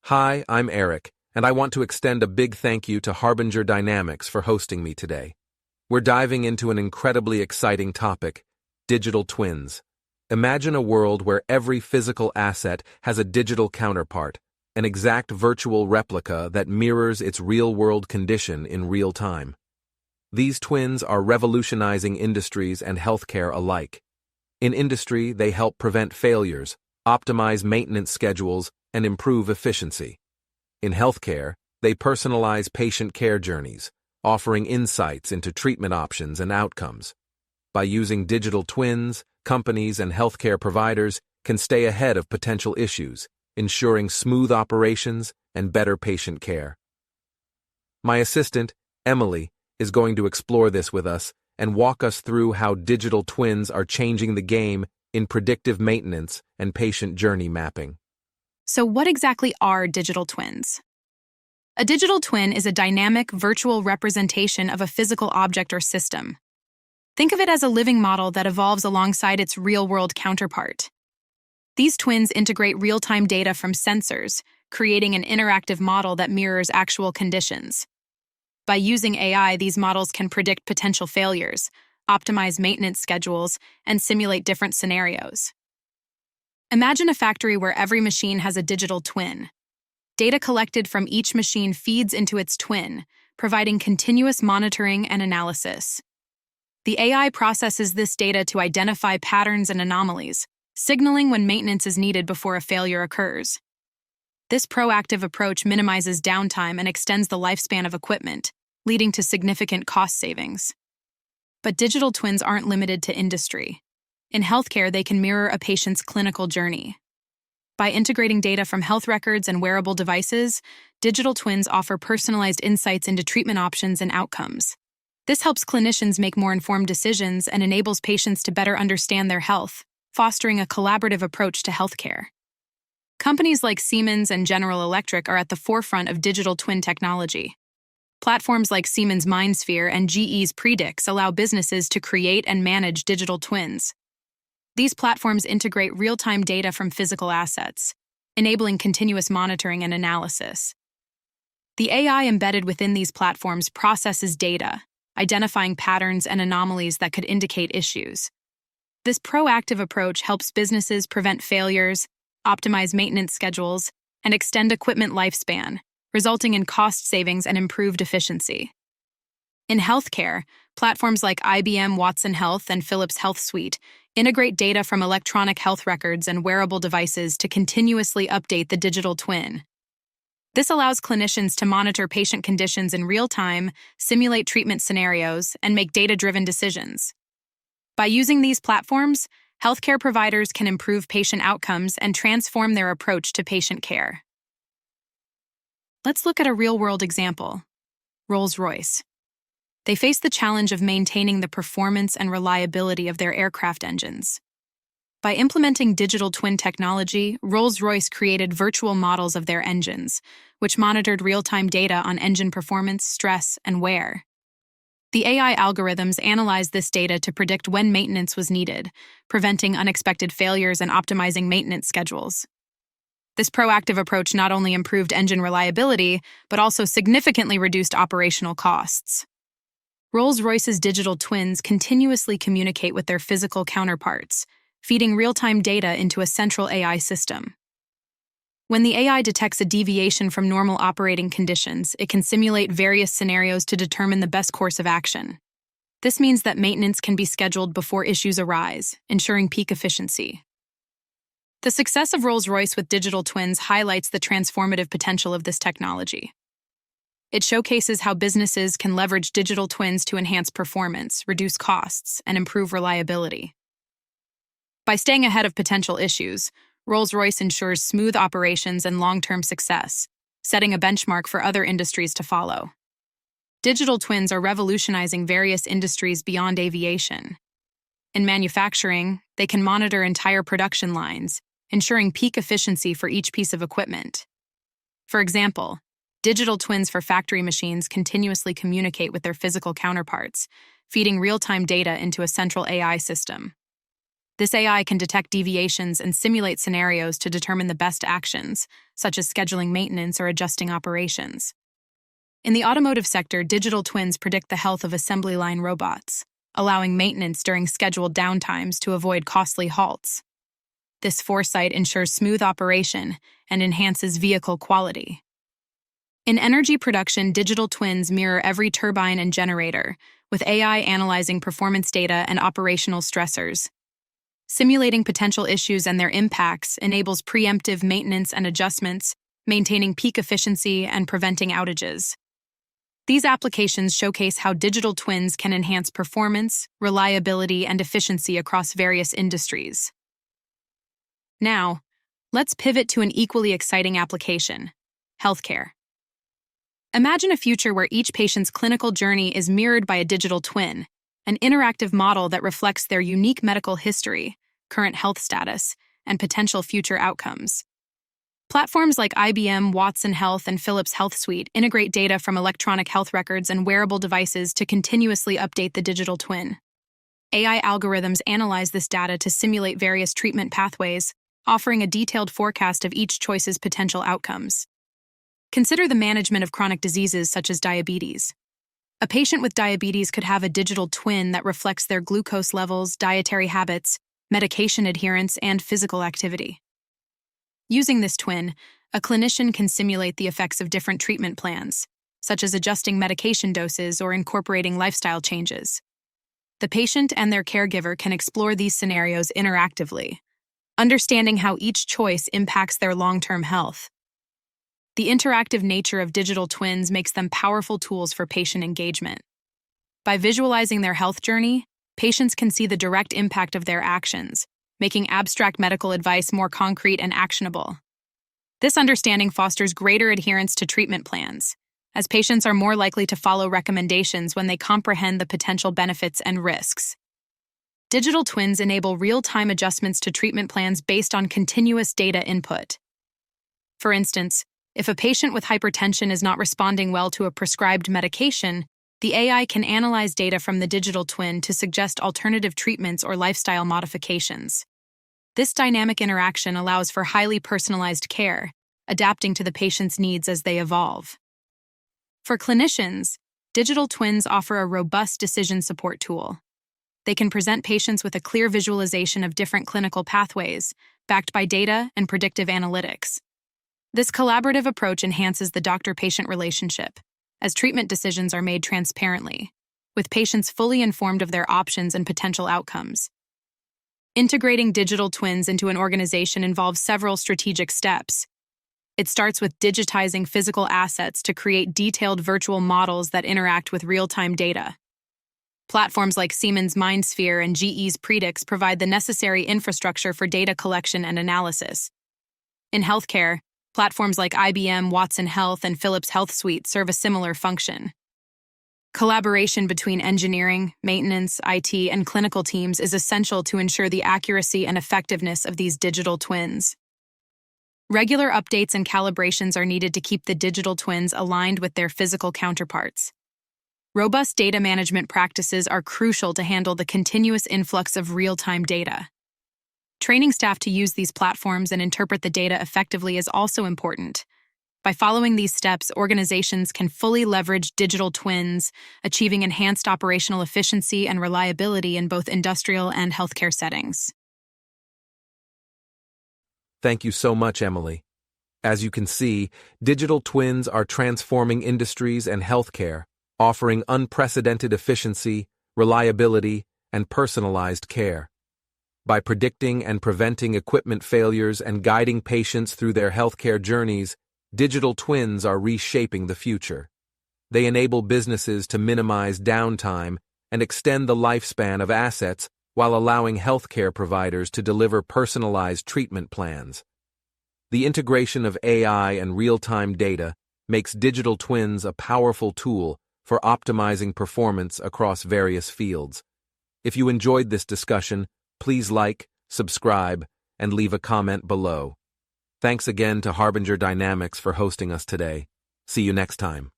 Hi, I'm Eric, and I want to extend a big thank you to Harbinger Dynamics for hosting me today. We're diving into an incredibly exciting topic: digital twins. Imagine a world where every physical asset has a digital counterpart, an exact virtual replica that mirrors its real-world condition in real time. These twins are revolutionizing industries and healthcare alike. In industry, they help prevent failures, optimize maintenance schedules, and improve efficiency. In healthcare, they personalize patient care journeys, offering insights into treatment options and outcomes. By using digital twins, companies and healthcare providers can stay ahead of potential issues, ensuring smooth operations and better patient care. My assistant, Emily, is going to explore this with us and walk us through how digital twins are changing the game in predictive maintenance and patient journey mapping. So what exactly are digital twins? A digital twin is a dynamic, virtual representation of a physical object or system. Think of it as a living model that evolves alongside its real-world counterpart. These twins integrate real-time data from sensors, creating an interactive model that mirrors actual conditions. By using AI, these models can predict potential failures, optimize maintenance schedules, and simulate different scenarios. Imagine a factory where every machine has a digital twin. Data collected from each machine feeds into its twin, providing continuous monitoring and analysis. The AI processes this data to identify patterns and anomalies, signaling when maintenance is needed before a failure occurs. This proactive approach minimizes downtime and extends the lifespan of equipment, leading to significant cost savings. But digital twins aren't limited to industry. In healthcare, they can mirror a patient's clinical journey. By integrating data from health records and wearable devices, digital twins offer personalized insights into treatment options and outcomes. This helps clinicians make more informed decisions and enables patients to better understand their health, fostering a collaborative approach to healthcare. Companies like Siemens and General Electric are at the forefront of digital twin technology. Platforms like Siemens MindSphere and GE's Predix allow businesses to create and manage digital twins. These platforms integrate real-time data from physical assets, enabling continuous monitoring and analysis. The AI embedded within these platforms processes data, identifying patterns and anomalies that could indicate issues. This proactive approach helps businesses prevent failures, optimize maintenance schedules, and extend equipment lifespan, resulting in cost savings and improved efficiency. In healthcare, platforms like IBM Watson Health and Philips Health Suite integrate data from electronic health records and wearable devices to continuously update the digital twin. This allows clinicians to monitor patient conditions in real time, simulate treatment scenarios, and make data-driven decisions. By using these platforms, healthcare providers can improve patient outcomes and transform their approach to patient care. Let's look at a real-world example: Rolls-Royce. They face the challenge of maintaining the performance and reliability of their aircraft engines. By implementing digital twin technology, Rolls-Royce created virtual models of their engines, which monitored real-time data on engine performance, stress, and wear. The AI algorithms analyzed this data to predict when maintenance was needed, preventing unexpected failures and optimizing maintenance schedules. This proactive approach not only improved engine reliability, but also significantly reduced operational costs. Rolls-Royce's digital twins continuously communicate with their physical counterparts, feeding real-time data into a central AI system. When the AI detects a deviation from normal operating conditions, it can simulate various scenarios to determine the best course of action. This means that maintenance can be scheduled before issues arise, ensuring peak efficiency. The success of Rolls-Royce with digital twins highlights the transformative potential of this technology. It showcases how businesses can leverage digital twins to enhance performance, reduce costs, and improve reliability. By staying ahead of potential issues, Rolls-Royce ensures smooth operations and long-term success, setting a benchmark for other industries to follow. Digital twins are revolutionizing various industries beyond aviation. In manufacturing, they can monitor entire production lines, ensuring peak efficiency for each piece of equipment. For example, digital twins for factory machines continuously communicate with their physical counterparts, feeding real-time data into a central AI system. This AI can detect deviations and simulate scenarios to determine the best actions, such as scheduling maintenance or adjusting operations. In the automotive sector, digital twins predict the health of assembly line robots, allowing maintenance during scheduled downtimes to avoid costly halts. This foresight ensures smooth operation and enhances vehicle quality. In energy production, digital twins mirror every turbine and generator, with AI analyzing performance data and operational stressors. Simulating potential issues and their impacts enables preemptive maintenance and adjustments, maintaining peak efficiency and preventing outages. These applications showcase how digital twins can enhance performance, reliability, and efficiency across various industries. Now, let's pivot to an equally exciting application: healthcare. Imagine a future where each patient's clinical journey is mirrored by a digital twin, an interactive model that reflects their unique medical history, current health status, and potential future outcomes. Platforms like IBM Watson Health and Philips Health Suite integrate data from electronic health records and wearable devices to continuously update the digital twin. AI algorithms analyze this data to simulate various treatment pathways, offering a detailed forecast of each choice's potential outcomes. Consider the management of chronic diseases such as diabetes. A patient with diabetes could have a digital twin that reflects their glucose levels, dietary habits, medication adherence, and physical activity. Using this twin, a clinician can simulate the effects of different treatment plans, such as adjusting medication doses or incorporating lifestyle changes. The patient and their caregiver can explore these scenarios interactively, understanding how each choice impacts their long-term health. The interactive nature of digital twins makes them powerful tools for patient engagement. By visualizing their health journey, patients can see the direct impact of their actions, making abstract medical advice more concrete and actionable. This understanding fosters greater adherence to treatment plans, as patients are more likely to follow recommendations when they comprehend the potential benefits and risks. Digital twins enable real-time adjustments to treatment plans based on continuous data input. For instance, if a patient with hypertension is not responding well to a prescribed medication, the AI can analyze data from the digital twin to suggest alternative treatments or lifestyle modifications. This dynamic interaction allows for highly personalized care, adapting to the patient's needs as they evolve. For clinicians, digital twins offer a robust decision support tool. They can present patients with a clear visualization of different clinical pathways, backed by data and predictive analytics. This collaborative approach enhances the doctor-patient relationship, as treatment decisions are made transparently, with patients fully informed of their options and potential outcomes. Integrating digital twins into an organization involves several strategic steps. It starts with digitizing physical assets to create detailed virtual models that interact with real-time data. Platforms like Siemens MindSphere and GE's Predix provide the necessary infrastructure for data collection and analysis. In healthcare, platforms like IBM Watson Health and Philips Health Suite serve a similar function. Collaboration between engineering, maintenance, IT, and clinical teams is essential to ensure the accuracy and effectiveness of these digital twins. Regular updates and calibrations are needed to keep the digital twins aligned with their physical counterparts. Robust data management practices are crucial to handle the continuous influx of real-time data. Training staff to use these platforms and interpret the data effectively is also important. By following these steps, organizations can fully leverage digital twins, achieving enhanced operational efficiency and reliability in both industrial and healthcare settings. Thank you so much, Emily. As you can see, digital twins are transforming industries and healthcare, offering unprecedented efficiency, reliability, and personalized care. By predicting and preventing equipment failures and guiding patients through their healthcare journeys, digital twins are reshaping the future. They enable businesses to minimize downtime and extend the lifespan of assets while allowing healthcare providers to deliver personalized treatment plans. The integration of AI and real-time data makes digital twins a powerful tool for optimizing performance across various fields. If you enjoyed this discussion, please like, subscribe, and leave a comment below. Thanks again to Harbinger Dynamics for hosting us today. See you next time.